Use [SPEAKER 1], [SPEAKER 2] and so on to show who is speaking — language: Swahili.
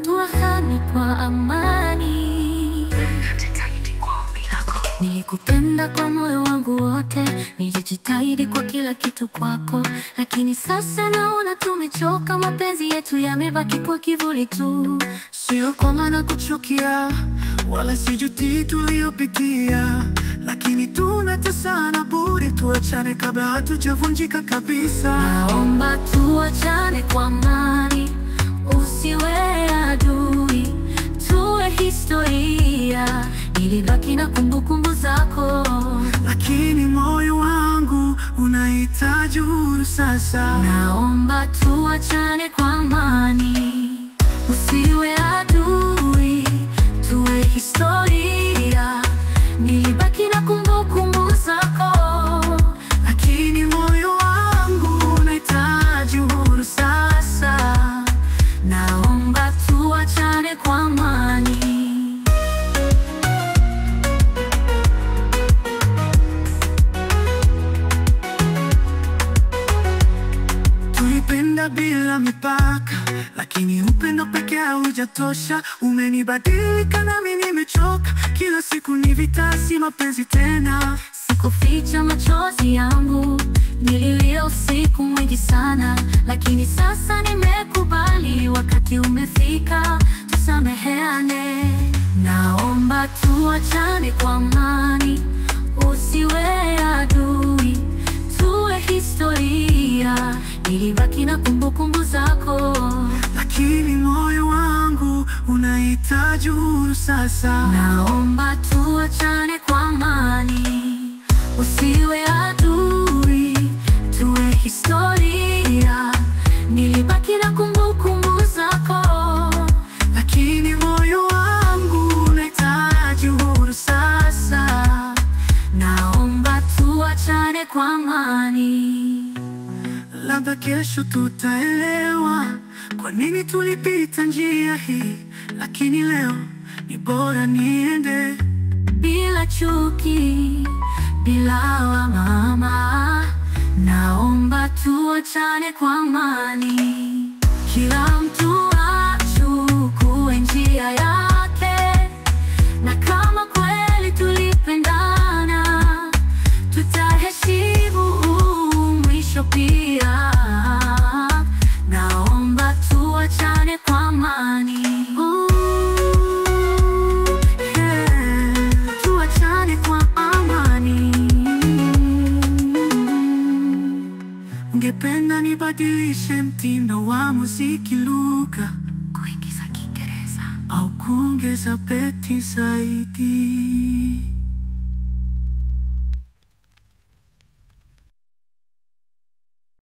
[SPEAKER 1] Tuachane kwa amani. Nilikupenda kwa moyo wangu wote, nilijitahidi kwa kila kitu kwako, lakini sasa naona tumechoka. Mapenzi yetu yamebaki kwa kivuli tu.
[SPEAKER 2] Sio kwa maana kuchukia, wala sijuti tuliyopitia, lakini tunatesana bure. Tuachane kabla hatujavunjika kabisa.
[SPEAKER 1] Naomba tuachane kwa amani, usiwe adui, tuwe historia, nilibaki na kumbukumbu zako.
[SPEAKER 2] Lakini moyo wangu unahitaji uhuru sasa.
[SPEAKER 1] Naomba tuachane kwa amani, usiwe adui, tuwe historia, nilibaki na kumbukumbu zako.
[SPEAKER 2] Lakini moyo wangu unahitaji uhuru sasa.
[SPEAKER 1] Naomba tuachane kwa amani.
[SPEAKER 2] Tulipenda bila mipaka, lakini upendo pekee haujatosha. Umenibadilika nami nimechoka, kila siku ni vita, si mapenzi tena.
[SPEAKER 1] Sikuficha machozi yangu, nililia usiku mwingi sana, lakini sasa nimekubali, wakati umefika, tusameheane. Naomba tuachane kwa amani, usiwe adui, tuwe historia, nilibaki na kumbukumbu zako.
[SPEAKER 2] Lakini moyo wangu unahitaji uhuru sasa.
[SPEAKER 1] Naomba tuachane kwa amani, usiwe adui, tuwe historia, nilibaki na kumbukumbu zako.
[SPEAKER 2] Lakini moyo wangu unahitaji uhuru sasa.
[SPEAKER 1] Naomba tuachane kwa amani.
[SPEAKER 2] Labda kesho tutaelewa kwa nini tulipita njia hii, lakini leo ni bora niende
[SPEAKER 1] Bila chuki, bila lawama. Naomba tuachane kwa amani, kila mtu achukue njia yake, na kama kweli tulipendana, tutaheshimu mwisho pia. Naomba tuachane kwa amani. Tuachane kwa amani.
[SPEAKER 2] Ungependa nibadilishe mtindo wa muziki, lugha,
[SPEAKER 1] Kuingiza Kiingereza
[SPEAKER 2] au kuongeza beti zaidi?